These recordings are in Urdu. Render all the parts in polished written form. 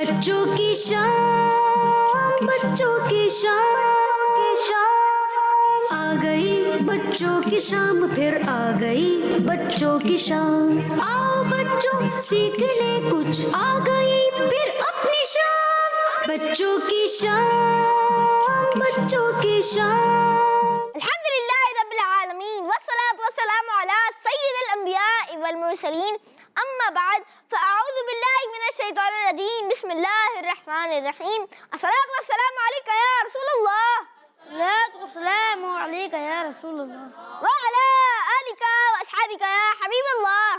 بچوں کی شام، بچوں کی شام آ گئی، بچوں کی شام پھر آ گئی، بچوں کی شام۔ آؤ بچوں سیکھنے کچھ، آ گئی پھر اپنی شام، بچوں کی شام، بچوں کی شام۔ الحمدللہ رب العالمین والصلاة والسلام علی سید الانبیاء والمرسلین، اما بعد فاعوذ باللہ من الشیطان الرجیم، بسم اللہ الرحمن الرحیم۔ الصلاة والسلام علیک یا رسول اللہ، الصلاة والسلام علیک یا رسول اللہ، وعلی آلک واصحابک یا حبیب اللہ،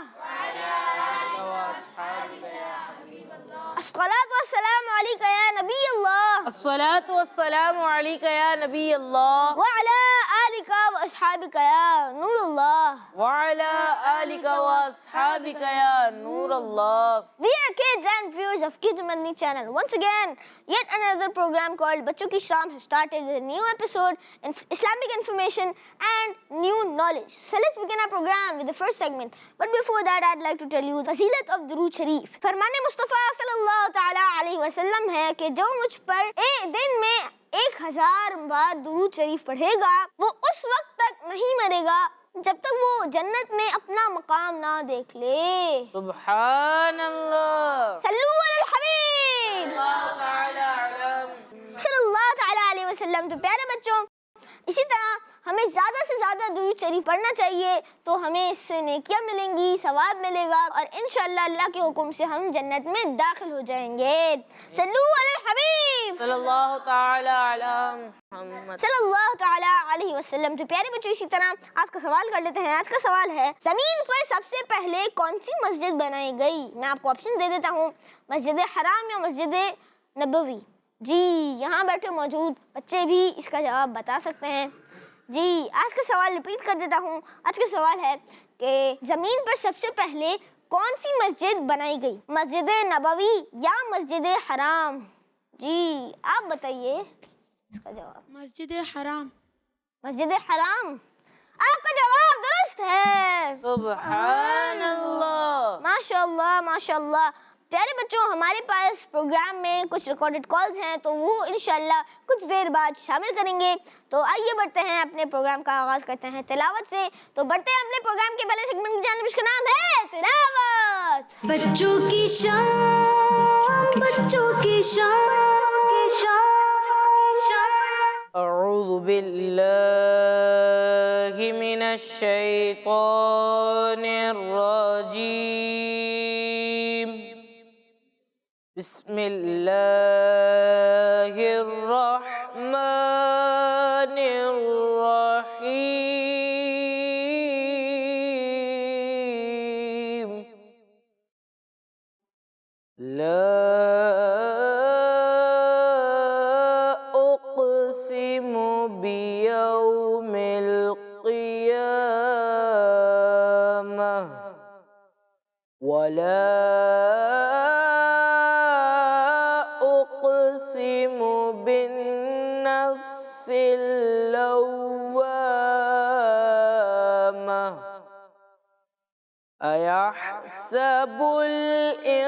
الصلاة والسلام علیک یا نبی اللہ، الصلاة والسلام علیک یا نبی اللہ وعلی آلک واصحابک یا نور اللہ۔ وعلی آلک واصحابک یا نور اللہ۔ Dear kids and viewers of Kids Madani channel, once again, yet another program called Bachon Ki Shaam has started with a new episode in Islamic information and new knowledge. So let's begin our program with the first segment. But before that, I'd like to tell you the fazilat of Durood Sharif. فرمان مصطفیٰ صلی اللہ تعالیٰ علیہ وسلم ہے کہ جو مجھ پر ایک دن میں 1000 بار درود شریف پڑھے گا، وہ اس وقت تک نہیں مرے گا جب تک وہ جنت میں اپنا مقام نہ دیکھ لے۔ سبحان اللہ، صلو علی الحبیب اللہ تعالی علم۔ صلی اللہ تعالیٰ علیہ وسلم۔ تو پیارے بچوں، اسی طرح ہمیں زیادہ سے زیادہ درود شریف پڑھنا چاہیے، تو ہمیں اس سے نیکیاں ملیں گی، ثواب ملے گا، اور انشاءاللہ اللہ کے حکم سے ہم جنت میں داخل ہو جائیں گے۔ صلو علی الحبیب صلی اللہ تعالی علی محمد۔ صلی اللہ تعالیٰ علیہ وسلم۔ تو پیارے بچوں، اسی طرح آج کا سوال کر لیتے ہیں۔ آج کا سوال ہے، زمین پر سب سے پہلے کون سی مسجد بنائی گئی؟ میں آپ کو آپشن دے دیتا ہوں، مسجد حرام یا مسجد نبوی۔ جی، یہاں بیٹھے موجود بچے بھی اس کا جواب بتا سکتے ہیں۔ جی، آج کا سوال ریپیٹ کر دیتا ہوں۔ آج کا سوال ہے کہ زمین پر سب سے پہلے کون سی مسجد بنائی گئی؟ مسجد نبوی یا مسجد حرام؟ جی، آپ بتائیے اس کا جواب۔ مسجد حرام۔ مسجد حرام، آپ کا جواب درست ہے۔ سبحان اللہ، ماشاء اللہ ماشاء اللہ۔ پیارے بچوں، ہمارے پاس پروگرام میں کچھ ریکارڈڈ کالز ہیں، تو وہ انشاءاللہ کچھ دیر بعد شامل کریں گے۔ تو آئیے بڑھتے ہیں، اپنے پروگرام کا آغاز کرتے ہیں تلاوت سے۔ تو بڑھتے ہیں اپنے پروگرام کے پہلے سیگمنٹ کی جانب، اس کا نام ہے تلاوت۔ بچوں کی شام، بچوں کی شام اعوذ باللہ من الشیطان الرجیم، بسم اللہ الرحمن الرحیم۔ لا اقسم بیوم القیامہ ولا اقسم بالنفس اللوامہ، ایحسب الانسان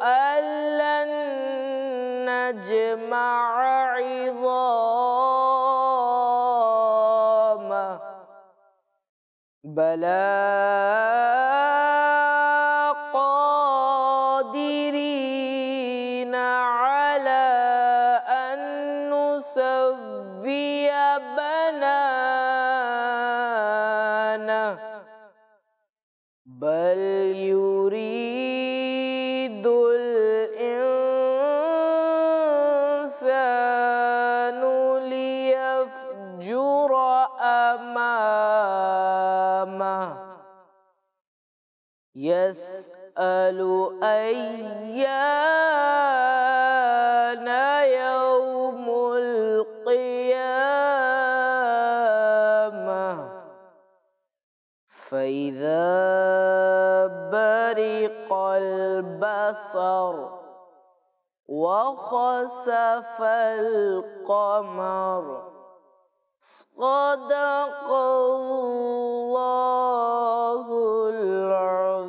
ان لن نجمع عظامہ، بلی قادرین علی ان نسوی بنانہ، بل یرید الانسان لیفجر امامہ، یسأل ایان یوم القیامہ، فإذا برق البصر وخسف القمر، صدق اللہ العظیم۔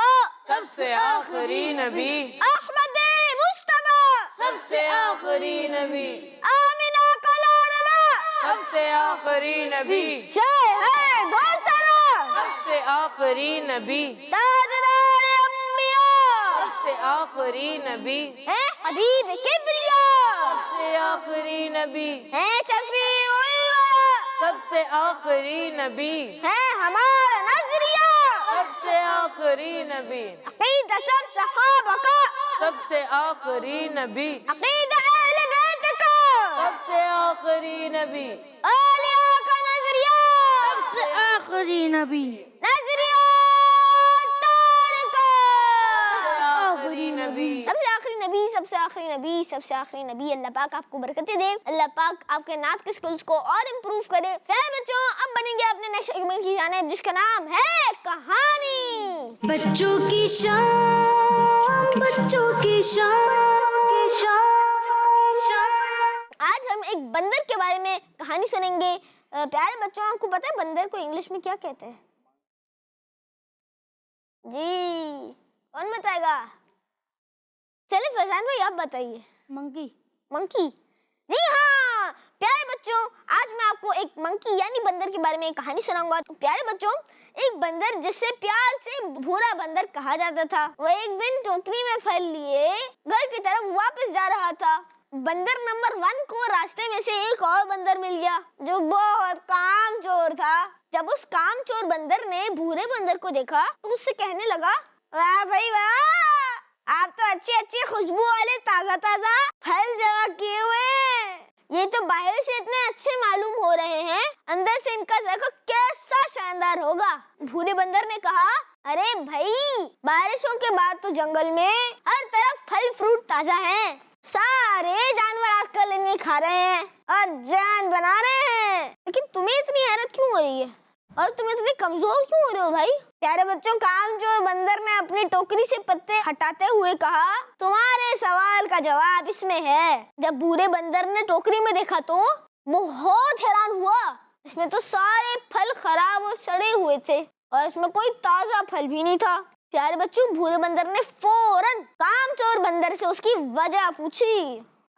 مصطفیٰ سب سے آخری نبی احمد مصطفیٰ سب سے آخری نبی آمینہ کا لاڈلا سب سے آخری نبی شاہ ہے دوسرا سب سے آخری نبی تاجدار انبیاء سب سے آخری نبی ہے حبیب کبریا سب سے آخری نبی ہے شفیع الورا سب سے آخری نبی ہے ہمارا نظریہ سب سے آخری نبی عقیدہ سب صحابہ کا سب سے آخری نبی عقیدہ اہل بیت کا سب سے آخری نبی اولیاء کا نظریہ سب سے آخری نبی نظریہ تارکہ آخری نبی سب سے آخری نبی سب سے آخری نبی سب سے آخری نبی اللہ پاک آپ کو برکتیں دے اللہ پاک آپ کے نعت کے سکلز کو اور امپروو کرے پیارے بچوں اب بنیں گے اپنے نیکسٹ سیگمنٹ کی جانب جس کا نام ہے کہانی بچوں کی شان بچوں کی شان آج ہم ایک بندر کے بارے میں کہانی سنیں گے پیارے بچوں آپ کو پتہ ہے بندر کو انگلش میں کیا کہتے ہیں جی کون بتائے گا چلے فیضان بھائی آپ بتائیے منکی منکی جی ہاں پیارے بچوں آج میں آپ کو ایک منکی یعنی بندر کے بارے میں ایک کہانی سناؤں گا پیارے بچوں ایک بندر جسے پیار سے بھورا بندر کہا جاتا تھا وہ ایک دن ٹوکری میں پھل لیے گھر کی طرف واپس جا رہا تھا بندر نمبر 1 کو راستے میں سے ایک اور بندر مل گیا جو بہت کام چور تھا جب اس کام چور بندر نے بھورے بندر کو دیکھا تو اس سے کہنے لگا واہ بھائی واہ آپ تو اچھی اچھی خوشبو والے تازہ تازہ پھل جمع کیے ہوئے ہیں یہ تو باہر سے اتنے اچھے معلوم ہو رہے ہیں اندر سے ان کا ذائقہ کیسا شاندار ہوگا بھورے بندر نے کہا ارے بھائی بارشوں کے بعد تو جنگل میں ہر طرف پھل فروٹ تازہ ہیں سارے جانور آج کل انہیں کھا رہے ہیں اور جان بنا رہے ہیں لیکن تمہیں اتنی حیرت کیوں ہو رہی ہے اور تم اتنے کمزور کیوں ہو رہے ہو بھائی پیارے بچوں کام چور بندر نے اپنی ٹوکری سے پتے ہٹاتے ہوئے کہا تمہارے سوال کا جواب اس میں ہے جب بھورے بندر نے ٹوکری میں دیکھا تو بہت حیران ہوا اس میں تو سارے پھل خراب اور سڑے ہوئے تھے اور اس میں کوئی تازہ پھل بھی نہیں تھا پیارے بچوں بھورے بندر نے فوراً کام چور بندر سے اس کی وجہ پوچھی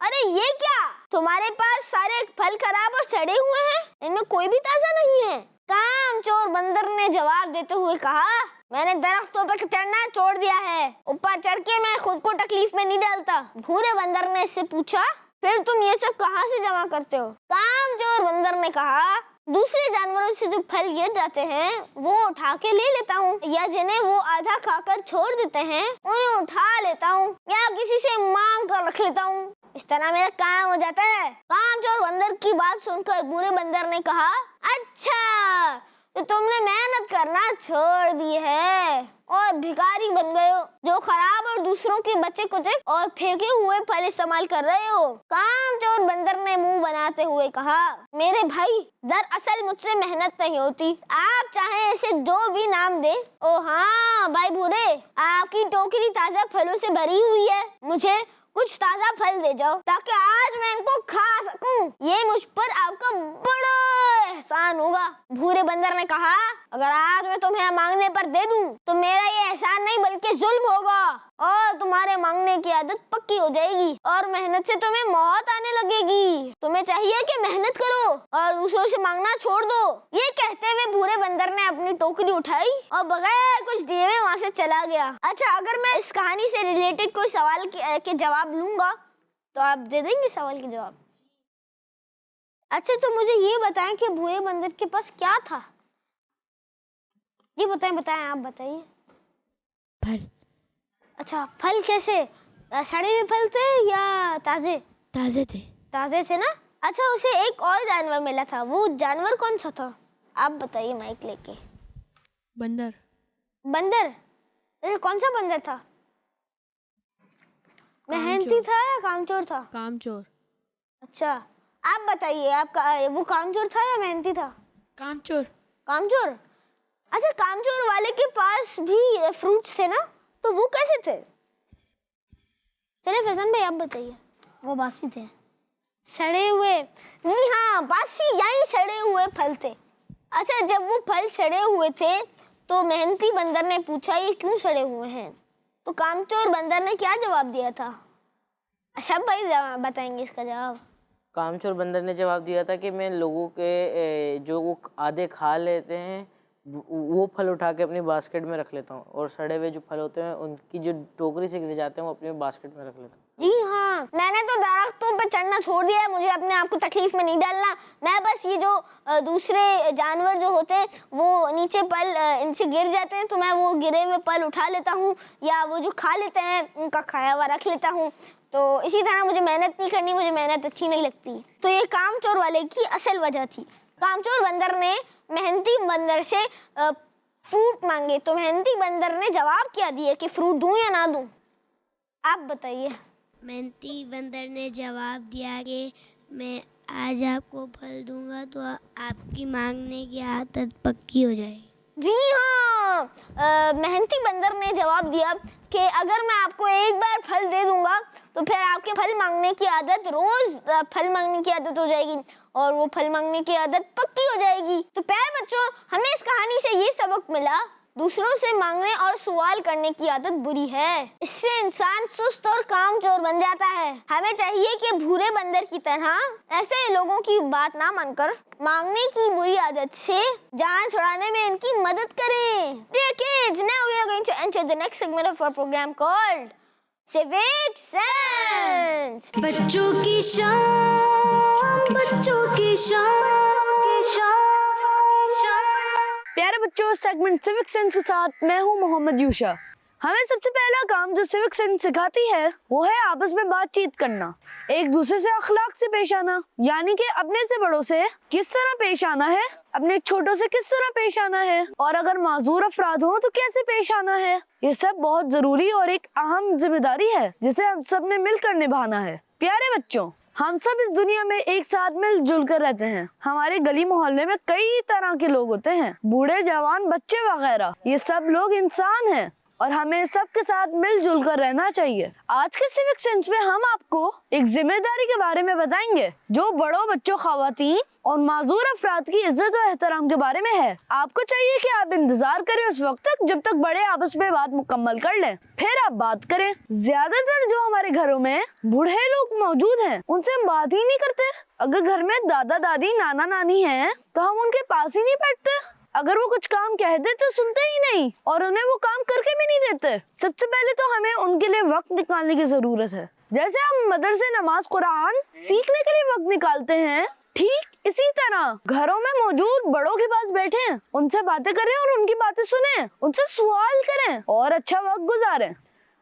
ارے یہ کیا تمہارے پاس سارے پھل خراب اور سڑے ہوئے ہیں ان میں کوئی بھی تازہ نہیں ہے کام چور بندر نے جواب دیتے ہوئے کہا میں نے درختوں پر چڑھنا چھوڑ دیا ہے اوپر چڑھ کے میں خود کو تکلیف میں نہیں ڈالتا بھورے بندر نے اس سے پوچھا پھر تم یہ سب کہاں سے جمع کرتے ہو کام چور بندر نے کہا دوسرے جانوروں سے جو پھل گر جاتے ہیں وہ اٹھا کے لے لیتا ہوں یا جنہیں وہ آدھا کھا کر چھوڑ دیتے ہیں انہیں اٹھا لیتا ہوں یا کسی سے مانگ کر رکھ لیتا ہوں اس طرح میرا کام ہو جاتا ہے کام چور بندر کی بات سن کر بھورے بندر نے کہا اچھا تو تم نے محنت کرنا چھوڑ دی ہے اور بھکاری بن گئے ہو جو خراب اور دوسروں کے بچے کچے اور پھینکے ہوئے پھل استعمال کر رہے ہو کام چور بندر نے منہ بناتے ہوئے کہا میرے بھائی دراصل مجھ سے محنت نہیں ہوتی آپ چاہیں اسے جو بھی نام دے او ہاں بھائی بھورے آپ کی ٹوکری تازہ پھلوں سے بھری ہوئی ہے مجھے کچھ تازہ پھل دے جاؤ تاکہ آج میں ان کو کھا سکوں یہ مجھ پر آپ کا بڑا احسان ہوگا بھورے بندر نے کہا اگر آج میں تمہیں مانگنے پر دے دوں تو میرا یہ احسان نہیں بلکہ ظلم ہوگا اور تمہارے مانگنے کی عادت پکی ہو جائے گی اور محنت سے تمہیں موت آنے لگے گی تمہیں چاہیے کہ محنت کرو اور دوسروں سے مانگنا چھوڑ دو یہ کہتے ہوئے بھورے بندر نے اپنی ٹوکری اٹھائی اور بغیر کچھ دیے ہوئے وہاں سے چلا گیا اچھا اگر میں اس کہانی سے ریلیٹڈ کوئی سوال کے جواب لوں گا تو آپ دے دیں گے سوال کے جواب اچھا تو مجھے یہ بتائیں کہ بھورے بندر کے پاس کیا تھا یہ بتائیں آپ بتائیے پھل اچھا پھل کیسے سڑے ہوئے پھل تھے یا تازے تازے تھے تازے سے نا اچھا اسے ایک اور جانور ملا تھا وہ جانور کون سا تھا آپ بتائیے مائک لے کے بندر کون سا بندر تھا محنتی تھا یا کامچور تھا کامچور اچھا آپ بتائیے آپ کا وہ کامچور تھا یا محنتی تھا کامچور اچھا کامچور والے کے پاس بھی فروٹس تھے نا تو وہ کیسے تھے چلے فیضان بھائی آپ بتائیے وہ باسی تھے سڑے ہوئے جی ہاں باسی یعنی سڑے ہوئے پھل تھے اچھا جب وہ پھل سڑے ہوئے تھے تو محنتی بندر نے پوچھا یہ کیوں سڑے ہوئے ہیں؟ تو کامچور بندر نے کیا جواب دیا تھا؟ اشرف بھائی بتائیں گے اس کا جواب۔ کامچور بندر نے جواب دیا تھا کہ میں لوگوں کے جو وہ آدھے کھا لیتے ہیں وہ پھل اٹھا کے اپنی باسکٹ میں رکھ لیتا ہوں، اور سڑے ہوئے جو پھل ہوتے ہیں ان کی جو ٹوکری سے گر جاتے ہیں وہ اپنی باسکٹ میں رکھ لیتا ہوں۔ جی ہاں، میں نے تو درختوں پہ چڑھنا چھوڑ دیا ہے، مجھے اپنے آپ کو تکلیف میں نہیں ڈالنا۔ میں بس یہ جو دوسرے جانور جو ہوتے ہیں وہ نیچے پل ان سے گر جاتے ہیں تو میں وہ گرے ہوئے پل اٹھا لیتا ہوں، یا وہ جو کھا لیتے ہیں ان کا کھایا ہوا رکھ لیتا ہوں۔ تو اسی طرح مجھے محنت نہیں کرنی، مجھے محنت اچھی نہیں لگتی۔ تو یہ کامچور والے کی اصل وجہ تھی۔ کامچور بندر نے محنتی بندر سے فروٹ مانگے، تو محنتی بندر نے جواب کیا دیا کہ فروٹ دوں یا نہ دوں؟ آپ بتائیے۔ محنتی بندر نے جواب دیا کہ میں آج آپ کو پھل دوں گا تو آپ کی مانگنے کی عادت پکی ہو جائے گی۔ جی ہاں، محنتی بندر نے جواب دیا کہ اگر میں آپ کو ایک بار پھل دے دوں گا تو پھر آپ کے پھل مانگنے کی عادت، روز پھل مانگنے کی عادت ہو جائے گی، اور وہ پھل مانگنے کی عادت پکی ہو جائے گی۔ تو پیارے بچوں، ہمیں اس کہانی سے یہ سبق ملا، دوسروں سے مانگنے اور سوال کرنے کی عادت بری ہے، اس سے انسان سست اور کام چور بن جاتا ہے۔ ہمیں چاہیے کہ بھورے بندر کی طرح ایسے لوگوں کی بات نہ مان کر مانگنے کی بری عادت سے جان چھڑانے میں ان کی مدد کریں۔ Dear kids, now we are going to enter the next segment of our program called Civic Sense۔ بچوں کی شان، بچوں کی شان۔ پیارے بچوں، سیگمنٹ سیوک سینس کے ساتھ میں ہوں محمد یوشا۔ ہمیں سب سے پہلا کام جو سیوک سینس سکھاتی ہے وہ ہے آپس میں بات چیت کرنا، ایک دوسرے سے اخلاق سے پیش آنا، یعنی کہ اپنے سے بڑوں سے کس طرح پیش آنا ہے، اپنے چھوٹوں سے کس طرح پیش آنا ہے، اور اگر معذور افراد ہوں تو کیسے پیش آنا ہے۔ یہ سب بہت ضروری اور ایک اہم ذمہ داری ہے جسے ہم سب نے مل کر نبھانا ہے۔ پیارے بچوں، ہم سب اس دنیا میں ایک ساتھ مل جل کر رہتے ہیں۔ ہمارے گلی محلے میں کئی طرح کے لوگ ہوتے ہیں، بوڑھے، جوان، بچے وغیرہ، یہ سب لوگ انسان ہیں اور ہمیں سب کے ساتھ مل جل کر رہنا چاہیے۔ آج کے سیوک سینس میں ہم آپ کو ایک ذمہ داری کے بارے میں بتائیں گے جو بڑوں، بچوں، خواتین اور معذور افراد کی عزت و احترام کے بارے میں ہے۔ آپ کو چاہیے کہ آپ انتظار کریں اس وقت تک جب تک بڑے آپس میں بات مکمل کر لیں، پھر آپ بات کریں۔ زیادہ تر جو ہمارے گھروں میں بوڑھے لوگ موجود ہیں ان سے ہم بات ہی نہیں کرتے۔ اگر گھر میں دادا دادی، نانا نانی ہیں تو ہم ان کے پاس ہی نہیں بیٹھتے۔ اگر وہ کچھ کام کہہ دے تو سنتے ہی نہیں اور انہیں وہ کام کر کے بھی نہیں دیتے۔ سب سے پہلے تو ہمیں ان کے لیے وقت نکالنے کی ضرورت ہے۔ جیسے ہم مدرسے، نماز، قرآن سیکھنے کے لیے وقت نکالتے ہیں، ٹھیک اسی طرح گھروں میں موجود بڑوں کے پاس بیٹھیں، ان سے باتیں کریں اور ان کی باتیں سنیں، ان سے سوال کریں اور اچھا وقت گزاریں۔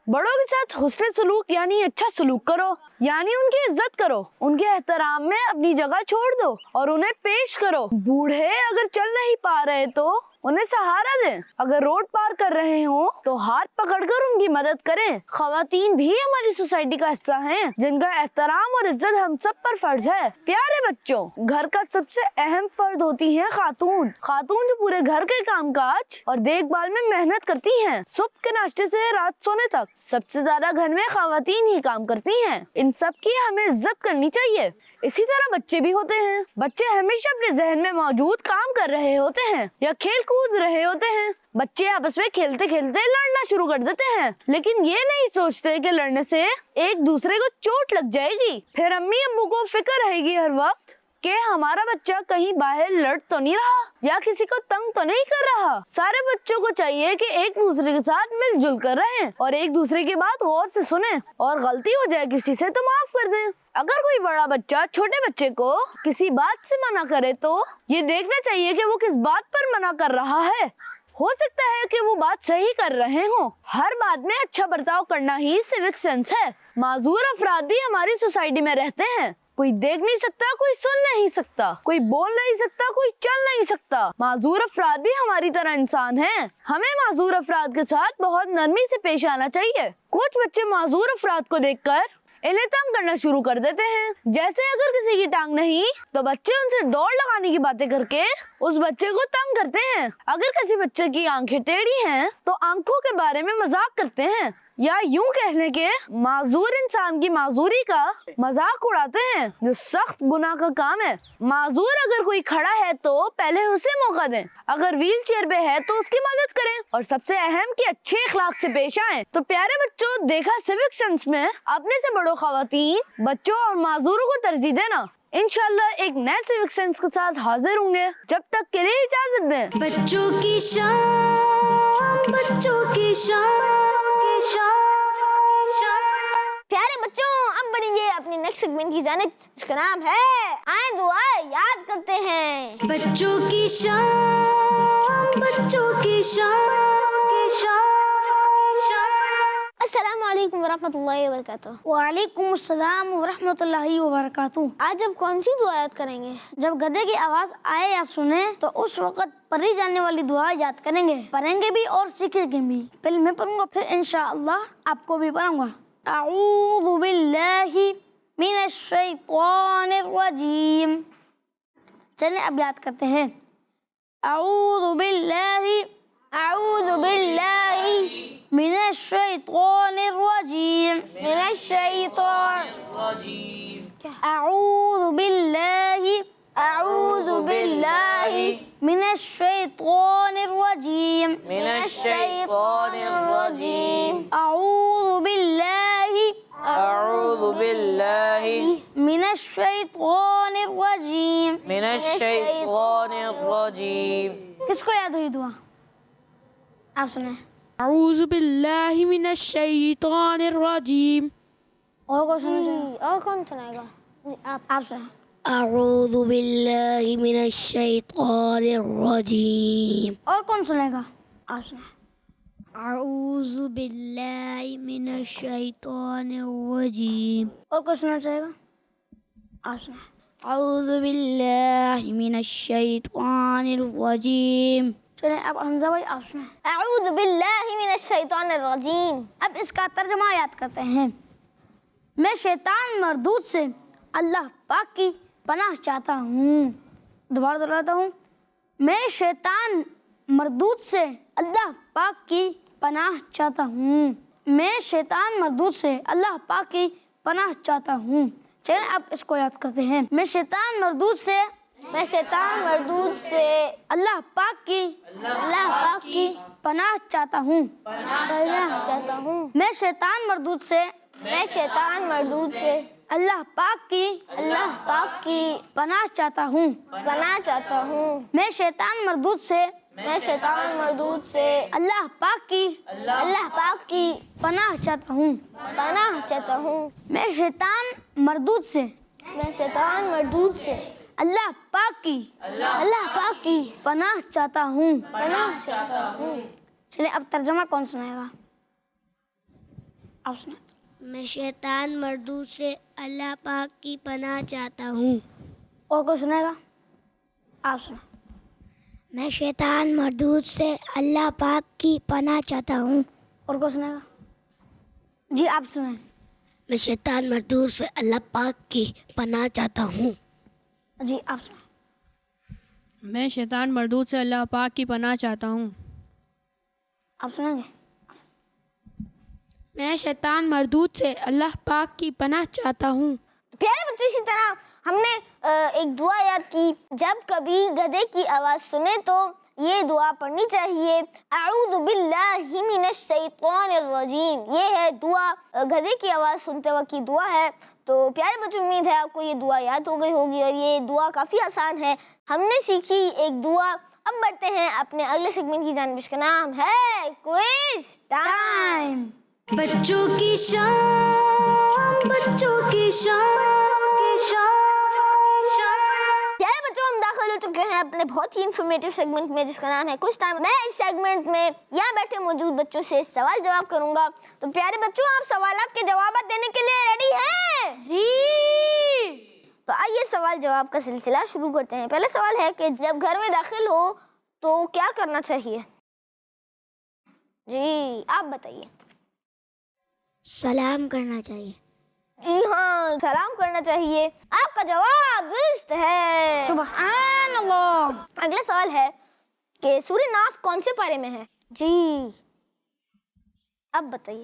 بڑوں کے ساتھ حسن سلوک یعنی اچھا سلوک کرو، یعنی ان کی عزت کرو، ان کے احترام میں اپنی جگہ چھوڑ دو اور انہیں پیش کرو۔ بوڑھے اگر چل نہیں پا رہے تو انہیں سہارا دیں، اگر روڈ پار کر رہے ہوں تو ہاتھ پکڑ کر ان کی مدد کریں۔ خواتین بھی ہماری سوسائٹی کا حصہ ہیں جن کا احترام اور عزت ہم سب پر فرض ہے۔ پیارے بچوں، گھر کا سب سے اہم فرد ہوتی ہیں خاتون جو پورے گھر کے کام کاج اور دیکھ بھال میں محنت کرتی ہیں۔ صبح کے ناشتے سے رات سونے تک سب سے زیادہ گھر میں خواتین ہی کام کرتی ہیں۔ ان سب کی ہمیں عزت کرنی چاہیے۔ اسی طرح بچے بھی ہوتے ہیں، بچے ہمیشہ اپنے ذہن میں موجود کام کر رہے ہوتے ہیں یا کھیل کود رہے ہوتے ہیں۔ بچے آپس میں کھیلتے کھیلتے لڑنا شروع کر دیتے ہیں، لیکن یہ نہیں سوچتے کہ لڑنے سے ایک دوسرے کو چوٹ لگ جائے گی۔ پھر امی ابو کو فکر رہے گی ہر وقت کہ ہمارا بچہ کہیں باہر لڑ تو نہیں رہا یا کسی کو تنگ تو نہیں کر رہا۔ سارے بچوں کو چاہیے کہ ایک دوسرے کے ساتھ مل جل کر رہیں اور ایک دوسرے کی بات غور سے سنیں، اور غلطی ہو جائے کسی سے تو معاف کر دیں۔ اگر کوئی بڑا بچہ چھوٹے بچے کو کسی بات سے منع کرے تو یہ دیکھنا چاہیے کہ وہ کس بات پر منع کر رہا ہے۔ ہو سکتا ہے کہ وہ بات صحیح کر رہے ہوں۔ ہر بات میں اچھا برتاؤ کرنا ہی سیوک سینس ہے۔ معذور افراد بھی ہماری سوسائٹی میں رہتے ہیں، کوئی دیکھ نہیں سکتا، کوئی سن نہیں سکتا، کوئی بول نہیں سکتا، کوئی چل نہیں سکتا۔ معذور افراد بھی ہماری طرح انسان ہیں، ہمیں معذور افراد کے ساتھ بہت نرمی سے پیش آنا چاہیے۔ کچھ بچے معذور افراد کو دیکھ کر انہیں تنگ کرنا شروع کر دیتے ہیں، جیسے اگر کسی کی ٹانگ نہیں تو بچے ان سے دوڑ لگانے کی باتیں کر کے اس بچے کو تنگ کرتے ہیں۔ اگر کسی بچے کی آنکھیں ٹیڑھی ہیں تو آنکھوں کے بارے میں مذاق کرتے ہیں، یا یوں کہنے کے معذور انسان کی معذوری کا مذاق اڑاتے ہیں، جو سخت گناہ کا کام ہے۔ معذور اگر کوئی کھڑا ہے تو پہلے اسے موقع دیں، اگر ویل چیئر پہ ہے تو اس کی مدد کریں، اور سب سے اہم کہ اچھے اخلاق سے پیش آئیں۔ تو پیارے بچوں، دیکھا سیوک سینس میں اپنے سے بڑوں خواتین، بچوں اور معذوروں کو ترجیح دینا۔ انشاءاللہ ایک نئے سیوک سینس کے ساتھ حاضر ہوں گے، جب تک کے لیے اجازت دیں۔ بچوں کی شان، بچوں کی شان۔ پیارے بچوں، اب بڑھیں اپنی نیکسٹ سیگمنٹ کی جانب، جس کا نام ہے آئیں دعا یاد کرتے ہیں۔ بچوں کی شان، بچوں کی شان۔ السلام علیکم ورحمۃ اللہ وبرکاتہ۔ وعلیکم السلام ورحمۃ اللہ وبرکاتہ۔ آج اب کون سی دعا یاد کریں گے؟ جب گدھے کی آواز آئے یا سنیں تو اس وقت پڑھی جانے والی دعا یاد کریں گے، پڑھیں گے بھی اور سیکھیں گے بھی۔ پہلے میں پڑھوں گا، پھر انشاءاللہ آپ کو بھی پڑھوں گا۔ اعوذ باللہ من الشیطان الرجیم۔ چلیں اب یاد کرتے ہیں۔ اعوذ باللہ من الشیطان الرجیم۔ من الشیطان اعوذ باللہ من الشیطان الرجیم۔ من الشیطان الرجیم۔ اعوذ باللہ من الشیطان الرجیم۔ من الشیطان الرجیم۔ کس کو یاد ہوئی دعا؟ آپ سنیں۔ اعوذ باللہ من الشیطان الرجیم۔ اور کو سننا چاہیے؟ اور کون سنائے گا؟ جی آپ سنیں۔ اعوذ باللہ من الشیطان الرجیم۔ اور کون سنے گا؟ آپ سنیں۔ اعوذ باللہ من الشیطان الرجیم۔ اور کون سننا چاہے گا؟ آپ سنیں۔ اعوذ باللہ من الشیطان الرجیم۔ چلیں اب حمزہ بھائی آپ سنیں۔ اعوذ باللہ من الشیطان الرجیم۔ اب اس کا ترجمہ یاد کرتے ہیں۔ میں شیطان مردود سے اللہ پاک کی پناہ چاہتا ہوں۔ دوبارہ دہراتا ہوں، میں شیطان مردود سے اللہ پاک کی پناہ چاہتا ہوں۔ میں شیطان مردود سے اللہ پاک کی پناہ چاہتا ہوں۔ چلیں اب اس کو یاد کرتے ہیں۔ میں شیطان مردود سے اللہ پاک کی پناہ چاہتا ہوں۔ میں شیطان مردود سے اللہ پاک کی پناہ چاہتا ہوں۔ میں شیطان مردود سے اللہ پاک کی پناہ چاہتا ہوں۔ میں شیطان مردود سے اللہ پاک کی پناہ چاہتا ہوں۔ چلیں اب ترجمہ کون سنائے گا؟ آپ سنیں۔ میں شیطان مردود سے اللہ پاک کی پناہ چاہتا ہوں۔ اور کون سنائے گا؟ آپ سنیں۔ میں شیطان مردود سے اللہ پاک کی پناہ چاہتا ہوں۔ اور کون سنائے گا؟ جی آپ سنیں۔ میں شیطان مردود سے اللہ پاک کی پناہ چاہتا ہوں۔ جی آپ سنیں۔ میں شیطان مردود سے اللہ پاک کی پناہ چاہتا ہوں۔ آپ سنیں گے؟ میں شیطان مردود سے اللہ پاک کی پناہ چاہتا ہوں۔ پیارے بچوں، اسی طرح ہم نے ایک دعا یاد کی، جب کبھی گدھے کی آواز سنے تو یہ دعا پڑھنی چاہیے، اعوذ باللہ من الشیطان الرجیم۔ یہ ہے دعا، گدھے کی آواز سنتے وقت کی دعا ہے۔ تو پیارے بچوں، امید ہے آپ کو یہ دعا یاد ہو گئی ہوگی، اور یہ دعا کافی آسان ہے۔ ہم نے سیکھی ایک دعا، اب بڑھتے ہیں اپنے اگلے سیگمنٹ کی جانب، جس کا نام ہے کوئز ٹائم۔ بچوں کی شان، بچوں کی شان۔ پیارے بچوں، ہم داخل ہو چکے ہیں اپنے بہت ہی انفارمیٹیو سیگمنٹ میں، جس کا نام ہے کوئز ٹائم۔ میں اس سیگمنٹ میں یہاں بیٹھے موجود بچوں سے سوال جواب کروں گا۔ تو پیارے بچوں، آپ سوالات کے جوابات دینے کے لیے ریڈی ہیں؟ جی۔ تو آئیے سوال جواب کا سلسلہ شروع کرتے ہیں۔ پہلا سوال ہے کہ جب گھر میں داخل ہو تو کیا کرنا چاہیے؟ جی آپ بتائیے۔ سلام کرنا چاہیے۔ جی ہاں، سلام کرنا چاہیے۔ آپ کا جواب درست ہے۔ سبحان اللہ۔ اگلا سوال ہے کہ سورہ ناس کون سے پارے میں ہے؟ جی اب بتائیے۔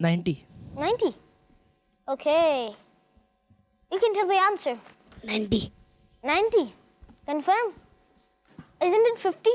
90. 90. Okay. You can tell the answer. 90. 90. Confirm. Isn't it 50?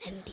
90.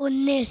19.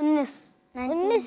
19.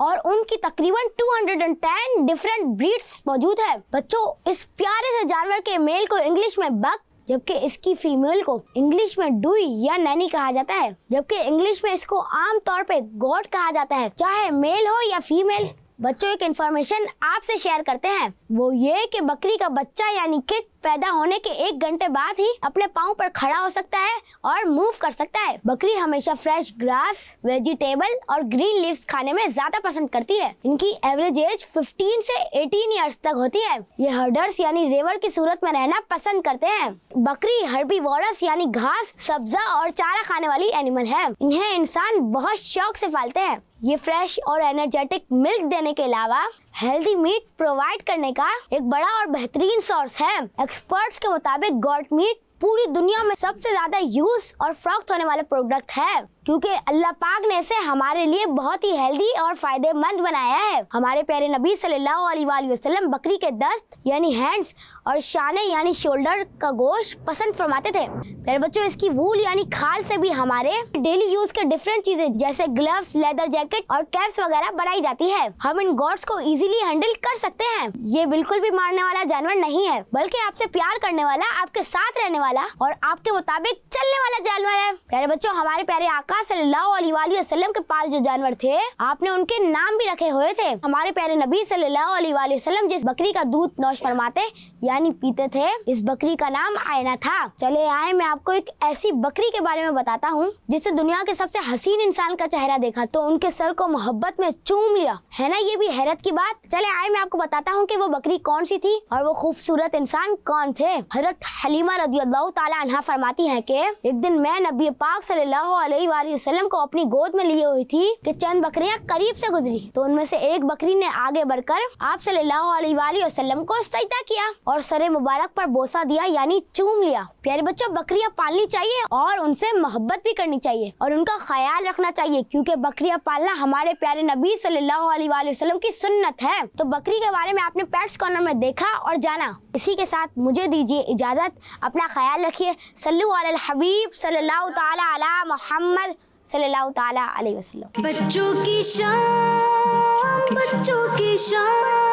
اور ان کی تقریباً 210 ڈفرینٹ بریڈس موجود ہے. بچوں اس پیارے سے جانور کے میل کو انگلش میں بک جبکہ اس کی فیمیل کو انگلش میں ڈوئی یا نینی کہا جاتا ہے جبکہ انگلش میں اس کو عام طور پہ گوٹ کہا جاتا ہے چاہے میل ہو یا فیمیل. بچوں ایک انفارمیشن آپ سے شیئر کرتے ہیں وہ یہ کہ بکری کا بچہ یعنی کٹ پیدا ہونے کے 1 گھنٹے بعد ہی اپنے پاؤں پر کھڑا ہو سکتا ہے اور موو کر سکتا ہے. بکری ہمیشہ فریش گراس ویجیٹیبل اور گرین لیوز کھانے میں زیادہ پسند کرتی ہے. ان کی ایوریج ایج 15 سے 18 ایئرس تک ہوتی ہے. یہ ہرڈرس یعنی ریور کی صورت میں رہنا پسند کرتے ہیں. بکری ہربی وارس یعنی گھاس سبزہ اور چارہ کھانے والی اینیمل ہے. انہیں انسان بہت شوق سے پالتے ہیں. یہ فریش اور انرجیٹک ملک دینے کے علاوہ ہیلدی میٹ پرووائڈ کرنے کا ایک بڑا اور بہترین سورس ہے. ایکسپرٹس کے مطابق گوٹ میٹ پوری دنیا میں سب سے زیادہ یوز اور فروخت ہونے والا پروڈکٹ ہے کیونکہ اللہ پاک نے اسے ہمارے لیے بہت ہی ہیلدی اور فائدے مند بنایا ہے. ہمارے پیارے نبی صلی اللہ علیہ وآلہ وسلم بکری کے دست یعنی ہینڈز اور شانے یعنی شولڈر کا گوشت پسند فرماتے تھے. پیارے بچوں اس کی وول یعنی کھال سے بھی ہمارے ڈیلی یوز کے ڈفرینٹ چیزیں جیسے گلوز لیدر جیکٹ اور کیپس وغیرہ بنائی جاتی ہے. ہم ان گوٹس کو ایزیلی ہینڈل کر سکتے ہیں. یہ بالکل بھی مارنے والا جانور نہیں ہے بلکہ آپ سے پیار کرنے والا آپ کے ساتھ رہنے والا اور آپ کے مطابق چلنے والا جانور ہے. پیارے بچوں ہمارے پیارے آقا صلی اللہ علیہ وآلہ وسلم کے پاس جو جانور تھے آپ نے ان کے نام بھی رکھے ہوئے تھے. ہمارے پیارے نبی صلی اللہ علیہ وآلہ وسلم جس بکری کا دودھ نوش فرماتے یعنی پیتے تھے اس بکری کا نام آئینہ تھا. چلے آئے میں آپ کو ایک ایسی بکری کے بارے میں بتاتا ہوں جسے دنیا کے سب سے حسین انسان کا چہرہ دیکھا تو ان کے سر کو محبت میں چوم لیا. ہے نا یہ بھی حیرت کی بات. چلے آئے میں آپ کو بتاتا ہوں کہ وہ بکری کون سی تھی اور وہ خوبصورت انسان کون تھے. حضرت حلیمہ رضی اللہ تعالی عنہا فرماتی ہیں کہ ایک دن میں نبی پاک صلی اللہ علیہ وآلہ وسلم کو اپنی گود میں لیے ہوئی تھی کہ چند بکریاں قریب سے گزری تو ان میں سے ایک بکری نے آگے بڑھ کر آپ صلی اللہ علیہ وآلہ وسلم کو سجدہ کیا اور سر مبارک پر بوسہ دیا یعنی چوم لیا. پیارے بچوں بکریاں پالنی چاہیے اور ان سے محبت بھی کرنی چاہیے اور ان کا خیال رکھنا چاہیے کیونکہ بکریاں پالنا ہمارے پیارے نبی صلی اللہ علیہ وآلہ وسلم کی سنت ہے. تو بکری کے بارے میں آپ نے پیٹس کارنر میں دیکھا اور جانا. اسی کے ساتھ مجھے دیجیے اجازت. اپنا خیال رکھیے. صلو علی الحبیب صلی اللہ تعالی علی محمد صلی اللہ تعالی علیہ وسلم. بچوں کی شان بچوں کی شان.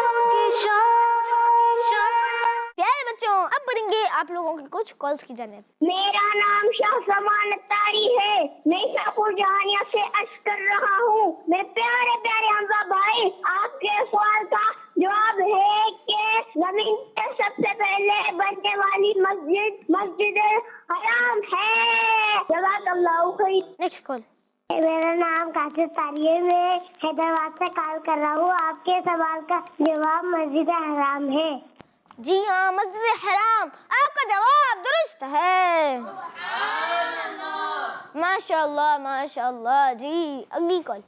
پیارے بچوں اب پڑھیں گے آپ لوگوں کے کچھ کالز کی جانب. میرا نام شاہ زمان اتاری ہے. میں شاہپور جہانیہ سے عرض کر رہا ہوں. میں پیارے پیارے حمزہ بھائی آپ کے سوال کا جواب ہے کہ زمین پہ سب سے پہلے بننے والی مسجد حرام ہے. جزاک اللہ خیر. Next call. میرا نام کاشف تاری ہے. میں حیدرآباد سے کال کر رہا ہوں. آپ کے سوال کا جواب مسجد حرام ہے. جی ہاں مسجد حرام. آپ کا جواب درست ہے. ماشاء اللہ ماشاء اللہ. جی اگلی کال.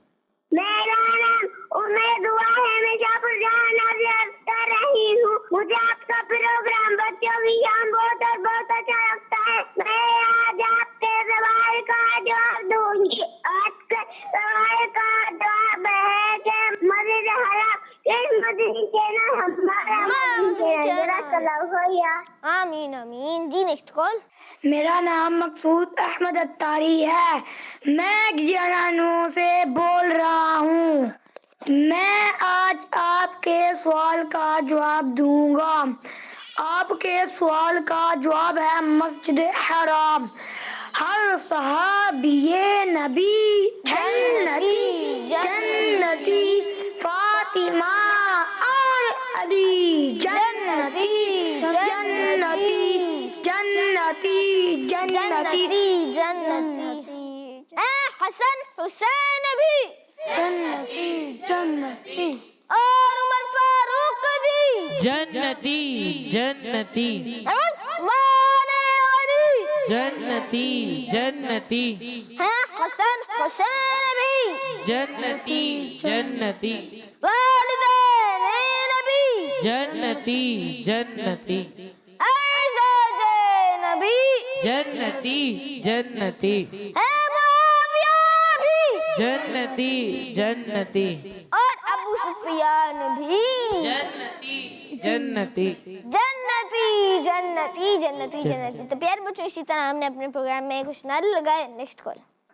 میرا نام امید ہوا ہے. میں شاہپور جہانیہ سے عرض کر رہی ہوں. مجھے آپ کا پروگرام بچوں کی شان بہت اور بہت اچھا لگتا ہے. میں آج آپ کے سوال کا جواب دوں گی. آج کے سوال کا جواب ہے کہ مسجد حرام کس مسجد کے نام ہمارا جزاک اللہ خیر. آمین آمین. جی نیکسٹ کال. میرا نام مقصود احمد اتاری ہے. میں گجرانو سے بول رہا ہوں. میں آج آپ کے سوال کا جواب دوں گا. آپ کے سوال کا جواب ہے مسجد حرام. ہر صحابی نبی جنتی جنتی فاطمہ اور علی جنتی جنتی جنتی جنتی جنتی. حسن حسین بھی جنتی جنتی اور عمر فاروق بھی جنتی جنتی عثمان علی جنتی جنتی حسن حسین بھی جنتی جنتی والدین نبی جنتی جنتی ازواج نبی جنتی جنتی معاویہ بھی جنتی جنتی اور ابو سفیان بھی جنتی جنتی جنتی جنتی جنتی جنتی. تو پیارے بچوں اسی طرح ہم نے اپنے پروگرام میں کچھ نعرے لگائے. Next call.